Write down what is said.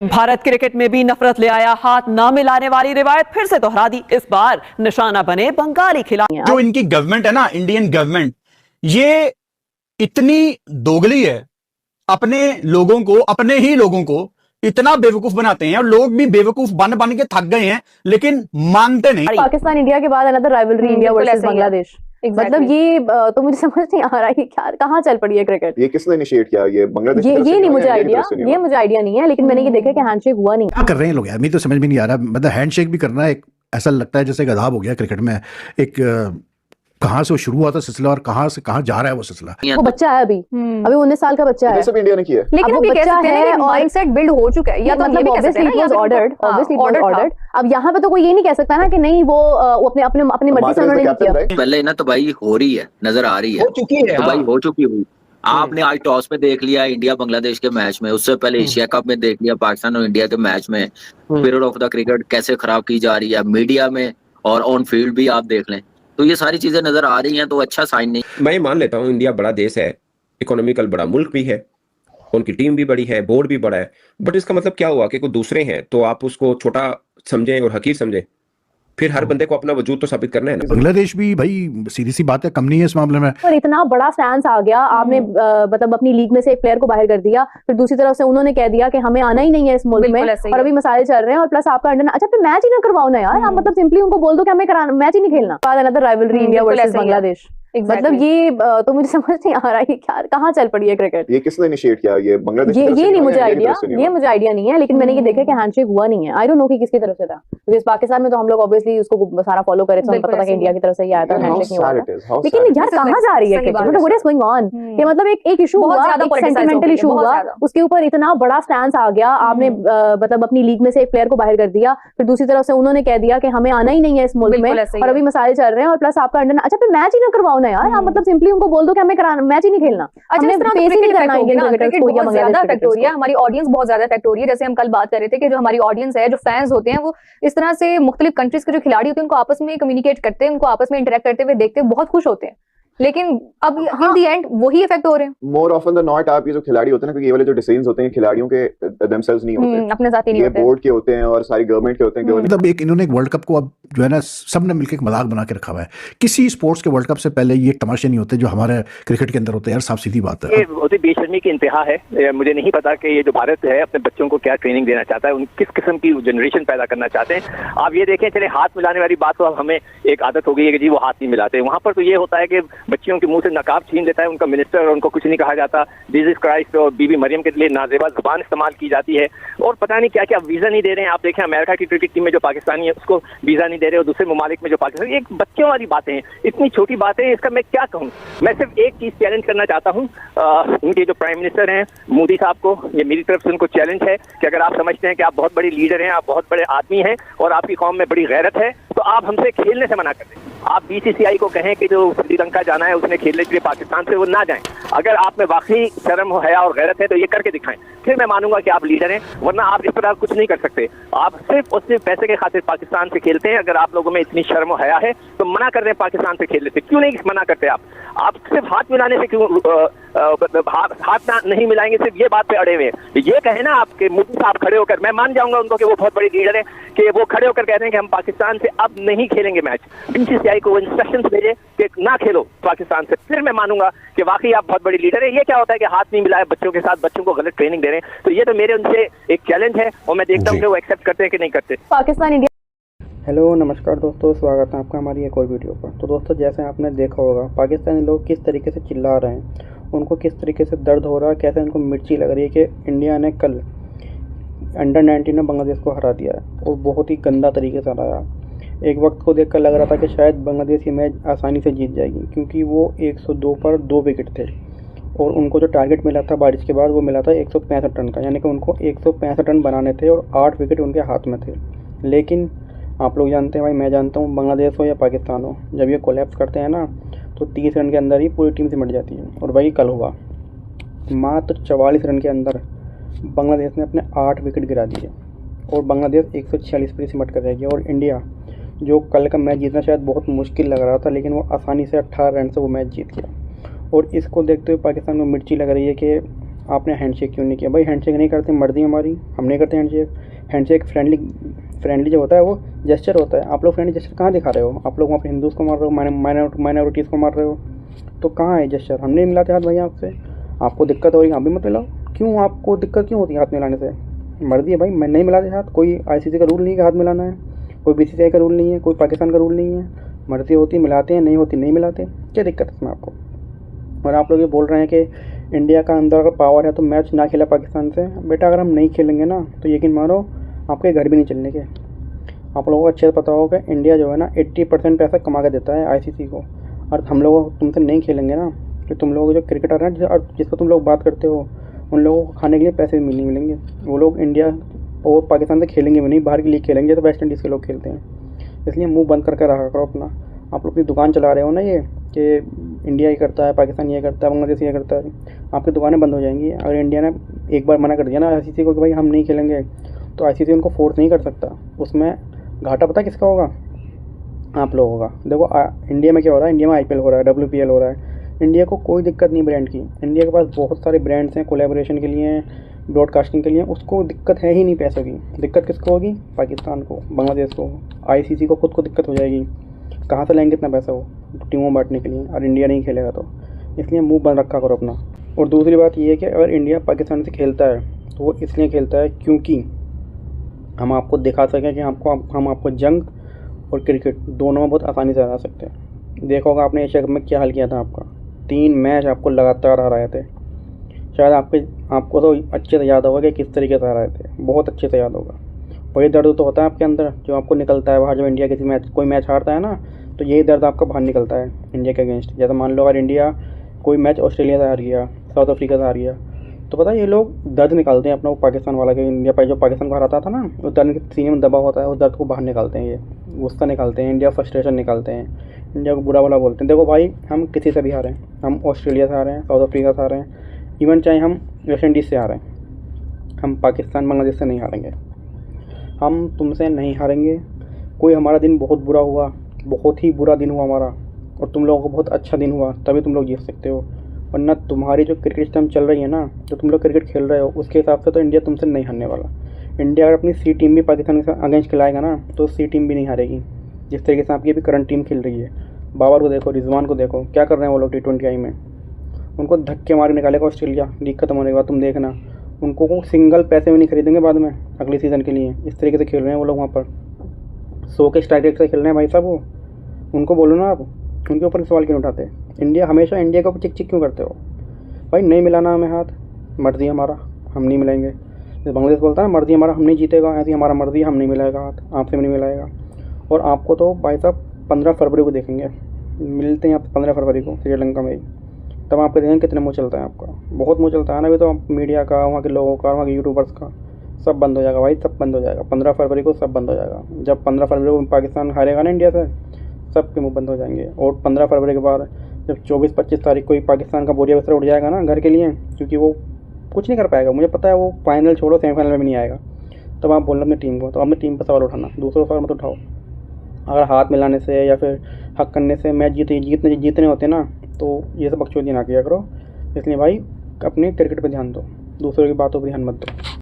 Bharat cricket में भी नफरत ले आया, हाथ न मिलाने वाली रिवायत फिर से दोहरा दी। इस बार निशाना बने बंगाली खिलाड़ी। जो इनकी गवर्नमेंट है ना, इंडियन गवर्नमेंट, ये इतनी दोगली है, अपने लोगों को, अपने ही लोगों को इतना बेवकूफ बनाते हैं और लोग भी बेवकूफ बन बन के थक गए हैं, लेकिन मानते नहीं। पाकिस्तान इंडिया के बाद another rivalry India versus Bangladesh. मतलब ये तो मुझे समझ नहीं आ रहा है क्या, कहाँ चल पड़ी है क्रिकेट। ये किसने इनिशिएट किया? ये बांग्लादेश ये नहीं मुझे आइडिया नहीं है, लेकिन मैंने ये देखा कि हैंडशेक हुआ नहीं। क्या कर रहे हैं लोग यार, मुझे तो समझ में नहीं आ रहा। मतलब हैंडशेक भी करना एक ऐसा लगता है जैसे गधा हो गया क्रिकेट में। एक कहाँ से वो शुरू हुआ था सिलसिला और कहाँ से कहाँ जा रहा है वो सिलसिला। वो बच्चा है अभी 19 साल का बच्चा है। सब इंडिया ने किया, लेकिन अब बच्चा है, माइंडसेट बिल्ड हो चुका है। या तो मतलब obviously it was ordered, ordered. अब यहाँ पे तो कोई ये नहीं कह सकता ना कि नहीं वो अपने अपने अपनी मर्जी से उन्होंने किया। पहले ना तबाही हो रही है, नजर आ रही है, हो चुकी है, तबाही हो चुकी हुई। आपने आज टॉस में देख लिया इंडिया बांग्लादेश के मैच में, उससे पहले एशिया कप में देख लिया पाकिस्तान और इंडिया के मैच में। पीरियड ऑफ द क्रिकेट कैसे खराब की जा रही है मीडिया में और ऑन फील्ड भी आप देख लें, तो ये सारी चीजें नजर आ रही हैं, तो अच्छा साइन नहीं। मैं मान लेता हूँ इंडिया बड़ा देश है, इकोनॉमिकल बड़ा मुल्क भी है, उनकी टीम भी बड़ी है, बोर्ड भी बड़ा है, बट इसका मतलब क्या हुआ कि कोई दूसरे हैं तो आप उसको छोटा समझें और हकीर समझें? फिर हर बंदे को अपना वजूद तो साबित करना है ना। बांग्लादेश भी भाई सीधी सी बात है, कम नहीं है इस मामले में। पर इतना बड़ा स्टैंस आ गया, आपने मतलब अपनी लीग में से एक प्लेयर को बाहर कर दिया, फिर दूसरी तरफ से उन्होंने कह दिया कि हमें आना ही नहीं है इस मुल्क में, और अभी मसाले चल रहे हैं, और प्लस आपका अंडर। अच्छा फिर मैच ही ना करवाओ ना यार, आप मतलब सिंपली उनको बोल दो कि हमें मैच ही नहीं खेलना। Another rivalry India versus Bangladesh. मतलब ये तो मुझे समझ नहीं आ रहा है क्या, कहाँ चल पड़ी है क्रिकेट। ये किसने इनिशिएट किया? ये बांग्लादेश। ये नहीं मुझे आइडिया नहीं है, लेकिन मैंने ये देखा कि हैंडशेक हुआ नहीं है। आई डोंट नो कि किसकी तरफ से था, क्योंकि पाकिस्तान में तो हम लोग ऑब्वियसली उसको सारा फॉलो करे, तो हमें पता था कि इंडिया की तरफ से ही आया था, हैंडशेक नहीं हुआ था। लेकिन यार कहाँ जा रही है क्रिकेट, मतलब व्हाट इज गोइंग ऑन। ये मतलब एक इशू हुआ, एक सेंटिमेंटल इशू हुआ, उसके ऊपर इतना बड़ा स्टैंस आ गया, आपने मतलब अपनी लीग में से एक प्लेयर को बाहर कर दिया, फिर दूसरी तरफ से उन्होंने कह दिया कि हमें आना ही नहीं है इस मुल्क में, और अभी मसाले चल रहे हैं, और प्लस आपका अंडर। अच्छा फिर मैच ही ना करवाओ ना यार, आप मतलब सिंपली उनको बोल दो कि हमें मैच ही नहीं खेलना। हमने फेस ही नहीं करना इंडियन क्रिकेटर्स को या बांग्लादेश क्रिकेटर्स। हमारी ऑडियंस बहुत ज्यादा इफेक्ट हो रही है। जैसे हम कल बात कर रहे थे कि जो हमारी ऑडियंस है, जो फैंस होते हैं, वो इस तरह से मुख्तलिफ कंट्रीज के जो खिलाड़ी होते हैं उनको आपस में कम्युनिकेट करते हैं, उनको आपस में इंटरेक्ट करते हुए देखते हैं, बहुत खुश होते हैं। लेकिन अब इन दी एंड वही इफेक्ट हो रहे हैं। मोर ऑफन द नॉट आप ये जो खिलाड़ी होते हैं ना, क्योंकि ये वाले जो डिसीजंस होते हैं खिलाड़ियों के देमसेल्व्स नहीं होते, अपने साथी नहीं ये होते, बोर्ड के होते हैं और सारी गवर्नमेंट के होते हैं। मतलब एक इन्होंने एक वर्ल्ड कप को अब जो है ना सबने मिलकर एक मजाक बना के रखा हुआ है। किसी स्पोर्ट्स के वर्ल्ड कप से पहले ये तमाशे नहीं होते जो हमारे क्रिकेट के अंदर होते हैं यार, साफ सीधी बात है। ये बहुत ही बेशर्मी की इंतहा है। मुझे नहीं पता कि ये जो भारत है अपने बच्चों को क्या ट्रेनिंग देना चाहता है, उन किस किस्म की जनरेशन पैदा करना चाहते हैं। आप ये देखें, चले हाथ मिलाने वाली बात तो अब हमें एक आदत हो गई है कि जी वो हाथ नहीं मिलाते। वहाँ पर तो ये होता है कि बच्चियों के मुंह से नकाब छीन देता है उनका मिनिस्टर, और उनको कुछ नहीं कहा जाता। जीसस क्राइस्ट और बीबी मरियम के लिए नाजेबा जुबान इस्तेमाल की जाती है, और पता नहीं क्या क्या वीजा नहीं दे रहे हैं। आप देखें अमेरिका की क्रिकेट टीम में जो पाकिस्तानी है उसको वीजा नहीं दे रहे, और दूसरे ममालिक में जो पाकिस्तानी, एक बच्चों वाली बातें हैं, इतनी छोटी बातें हैं, इसका मैं क्या कहूँ। मैं सिर्फ एक चीज चैलेंज करना चाहता हूँ इनके जो प्राइम मिनिस्टर हैं मोदी साहब को, ये मेरी तरफ से उनको चैलेंज है कि अगर आप समझते हैं कि आप बहुत बड़े लीडर हैं, आप बहुत बड़े आदमी हैं और आपकी कौम में बड़ी गैरत है, तो आप हमसे खेलने से मना कर दें। आप बीसीसीआई को कहें कि जो श्रीलंका जाना है उसने खेलने के लिए पाकिस्तान से वो ना जाएं। अगर आप में वाकई शर्म हया और गैरत है तो ये करके दिखाएं, फिर मैं मानूंगा कि आप लीडर हैं, वरना आप इस तरह कुछ नहीं कर सकते। आप सिर्फ और सिर्फ पैसे के खातिर पाकिस्तान से खेलते हैं। अगर आप लोगों में इतनी शर्म हया है तो मना कर दें पाकिस्तान से खेलने से। क्यों नहीं मना करते आप सिर्फ हाथ मिलाने से क्यों हाथ नहीं मिलाएंगे, सिर्फ ये बात पे अड़े हुए हैं। ये कहे ना आपके मोदी साहब खड़े होकर, मैं मान जाऊंगा उनको कि वो बहुत बड़े लीडर हैं, कि वो खड़े होकर कहते हैं कि हम पाकिस्तान से अब नहीं खेलेंगे मैच, बीसीसीआई को इंस्ट्रक्शंस भेजे कि ना खेलो पाकिस्तान से, फिर मैं मानूंगा कि वाकई आप बहुत बड़ी लीडर है। ये क्या होता है कि हाथ नहीं मिलाए बच्चों के साथ, बच्चों को गलत ट्रेनिंग दे रहे हैं। तो ये तो मेरे उनसे एक चैलेंज है, और मैं देखता हूँ कि वो एक्सेप्ट करते हैं कि नहीं करते। पाकिस्तान इंडिया। हेलो नमस्कार दोस्तों, स्वागत है आपका हमारी एक और वीडियो पर। तो दोस्तों जैसे आपने देखा होगा पाकिस्तानी लोग किस तरीके से चिल्ला रहे हैं, उनको किस तरीके से दर्द हो रहा है, कैसे उनको मिर्ची लग रही है कि इंडिया ने कल अंडर 19 में बांग्लादेश को हरा दिया है, और बहुत ही गंदा तरीके से हराया। एक वक्त को देखकर लग रहा था कि शायद बांग्लादेश ये मैच आसानी से जीत जाएगी, क्योंकि वो 102 पर 2 विकेट थे, और उनको जो टारगेट मिला था बारिश के बाद वो मिला था 165 रन का, यानी कि उनको 165 रन बनाने थे और 8 विकेट उनके हाथ में थे। लेकिन आप लोग जानते हैं भाई, मैं जानता हूँ बांग्लादेश हो या पाकिस्तान हो, जब ये कोलैप्स करते हैं ना तो 30 रन के अंदर ही पूरी टीम सिमट जाती है। और वही कल हुआ, मात्र 44 रन के अंदर बांग्लादेश ने अपने 8 विकेट गिरा दिए, और बांग्लादेश 146 पर सिमट कर रहेगी। और इंडिया जो कल का मैच जीतना शायद बहुत मुश्किल लग रहा था, लेकिन वो आसानी से 18 रन से वो मैच जीत गया। और इसको देखते हुए पाकिस्तान को मिर्ची लग रही है कि आपने हैंडशेक क्यों नहीं किया? भाई हैंडशेक नहीं करते, मर्जी हमारी, हम नहीं करते हैंडशेक। हैंडशेक फ्रेंडली जो होता है वो जेस्चर होता है। आप लोग फ्रेंडली जेस्चर कहाँ दिखा रहे हो? आप लोग वहाँ पे हिंदूज़ को मार रहे हो, माइनॉरिटीज़ को मार रहे हो, तो कहाँ है जेस्चर? हम नहीं मिलाते हाथ भैया आपसे। आपको दिक्कत हो रही है, आप भी मत मिलाओ। क्यों आपको दिक्कत क्यों होती है हाथ मिलाने से? मर्जी है भाई, मैं नहीं मिलाते हाथ। कोई ICC का रूल नहीं है कि हाथ मिलाना है, कोई BCCI का रूल नहीं है, कोई पाकिस्तान का रूल नहीं है। मर्जी होती मिलाते हैं, नहीं होती नहीं मिलाते। क्या दिक्कत है इसमें आपको? और आप लोग ये बोल रहे हैं कि इंडिया का अंदर अगर पावर है तो मैच ना खेला पाकिस्तान से। बेटा अगर हम नहीं खेलेंगे ना तो यकीन मानो आपके घर भी नहीं चलने के। आप लोगों को अच्छे से पता होगा इंडिया जो है ना 80% पैसा कमा के देता है ICC को। और हम लोग तुमसे नहीं खेलेंगे ना तो तुम लोग जो क्रिकेटर हैं और जिसको तुम लोग बात करते हो उन लोगों को खाने के लिए पैसे भी नहीं मिलेंगे। वो लोग इंडिया और पाकिस्तान से खेलेंगे भी नहीं, बाहर की लीग खेलेंगे जैसे वेस्ट इंडीज़ के लोग खेलते हैं। इसलिए मुंह बंद करके रखा करो अपना। आप लोग अपनी दुकान चला रहे हो ना ये कि इंडिया ये करता है, पाकिस्तान ये करता है, बांग्लादेश ये करता है, आपकी दुकानें बंद हो जाएंगी। अगर इंडिया ने एक बार मना कर दिया ना ICC को कि भाई हम नहीं खेलेंगे, तो ICC उनको फोर्स नहीं कर सकता। उसमें घाटा पता किसका होगा? आप लोगों का। देखो इंडिया में क्या हो रहा है, इंडिया में IPL हो रहा है, WPL हो रहा है। इंडिया को कोई दिक्कत नहीं ब्रांड की। इंडिया के पास बहुत सारे ब्रांड्स हैं कोलैबोरेशन के लिए, ब्रॉडकास्टिंग के लिए। उसको दिक्कत है ही नहीं पैसों की। दिक्कत किसको होगी? पाकिस्तान को, बांग्लादेश को, ICC को खुद को दिक्कत हो जाएगी। कहाँ से लाएंगे इतना पैसा वो टीमों बांटने के लिए? और इंडिया नहीं खेलेगा तो। इसलिए मुंह बंद रखा करो अपना। और दूसरी बात ये है कि अगर इंडिया पाकिस्तान से खेलता है तो वो इसलिए खेलता है क्योंकि हम आपको दिखा सकें कि हम आपको जंग और क्रिकेट दोनों में बहुत आसानी से हरा सकते हैं। देखा होगा आपने एशिया कप में क्या हाल किया था आपका। 3 मैच आपको लगातार हराए थे। शायद आपको तो अच्छे से याद होगा कि किस तरीके से हराए थे, बहुत अच्छे से याद होगा। वही दर्द तो होता है आपके अंदर जो आपको निकलता है बाहर। जब इंडिया कोई मैच हारता है ना तो यही दर्द आपका बाहर निकलता है इंडिया के अगेंस्ट। जैसे मान लो अगर इंडिया कोई मैच ऑस्ट्रेलिया से हार गया, साउथ अफ्रीका से हार गया, तो पता है ये लोग दर्द निकालते हैं अपना। वो पाकिस्तान वाला के इंडिया पर जो पाकिस्तान को हराता था ना, उस दर्द के सीने में दबा होता है, उस दर्द को बाहर निकालते हैं। ये गुस्सा निकालते हैं, इंडिया फ्रस्ट्रेशन निकालते हैं, इंडिया को बुरा भला बोलते हैं। देखो भाई हम किसी से भी हारे हैं, हम ऑस्ट्रेलिया से हारे हैं, साउथ अफ्रीका से हारे हैं, इवन चाहे हम वेस्ट इंडीज़ से हारे हैं, हम पाकिस्तान बांग्लादेश से नहीं हारेंगे। हम तुमसे नहीं हारेंगे। कोई हमारा दिन बहुत बुरा हुआ, बहुत ही बुरा दिन हुआ हमारा, और तुम लोगों को बहुत अच्छा दिन हुआ, तभी तुम लोग जीत सकते हो। वरना तुम्हारी जो क्रिकेट सिस्टम चल रही है ना, जो तुम लोग क्रिकेट खेल रहे हो, उसके हिसाब से तो इंडिया तुमसे नहीं हारने वाला। इंडिया अगर अपनी C टीम भी पाकिस्तान के अगेंस्ट खिलाएगा ना तो C टीम भी नहीं हारेगी। जिस तरीके से आपकी अभी करंट टीम खेल रही है, बाबर को देखो, रिजवान को देखो, क्या कर रहे हैं वो लोग T20 में। उनको धक्के मार निकालेगा ऑस्ट्रेलिया लीग खत्म होने के बाद, तुम देखना। उनको सिंगल पैसे में नहीं खरीदेंगे बाद में अगले सीज़न के लिए। इस तरीके से खेल रहे हैं वो लोग वहाँ पर। 100 के स्ट्राइक रेट से खेल रहे हैं भाई साहब वो। उनको बोलो ना आप, उनके ऊपर सवाल क्यों उठाते? इंडिया हमेशा इंडिया के ऊपर चिक चिक क्यों करते हो? भाई नहीं मिलाना हमें हाथ, मर्जी हमारा, हम नहीं मिलाएंगे। जैसे बांग्लादेश बोलता है ना मर्जी हमारा, हम नहीं जीतेगा, ऐसी हमारा मर्जी, हम नहीं मिलाएगा हाथ, आपसे भी नहीं मिलाएगा। और आपको तो भाई साहब 15 फरवरी को देखेंगे, मिलते हैं आप 15 फरवरी को श्रीलंका में ही, तब आपको देखेंगे कितने मुँह चलता है आपका। बहुत मुँह चलता है ना अभी तो मीडिया का, वहाँ के लोगों का, वहाँ के यूट्यूबर्स का, सब बंद हो जाएगा भाई, सब बंद हो जाएगा। 15 फरवरी को सब बंद हो जाएगा। जब 15 फरवरी को पाकिस्तान हारेगा ना इंडिया से, सब के मुँह बंद हो जाएंगे। और 15 फरवरी के बाद जब 24-25 तारीख को ही पाकिस्तान का बोरिया बिस्तर उठ जाएगा ना घर के लिए, क्योंकि वो कुछ नहीं कर पाएगा, मुझे पता है वो फाइनल छोड़ो सेमीफाइनल में भी नहीं आएगा। तब आप बोलना अपनी टीम को, तो अपनी टीम पर सवाल उठाना, दूसरों सवाल मत उठाओ। अगर हाथ मिलाने से या फिर हक करने से मैच जीतने होते ना, तो ये सब बकचोदी ना किया करो। इसलिए भाई अपने क्रिकेट पर ध्यान दो, दूसरों की बातों पर ध्यान मत दो।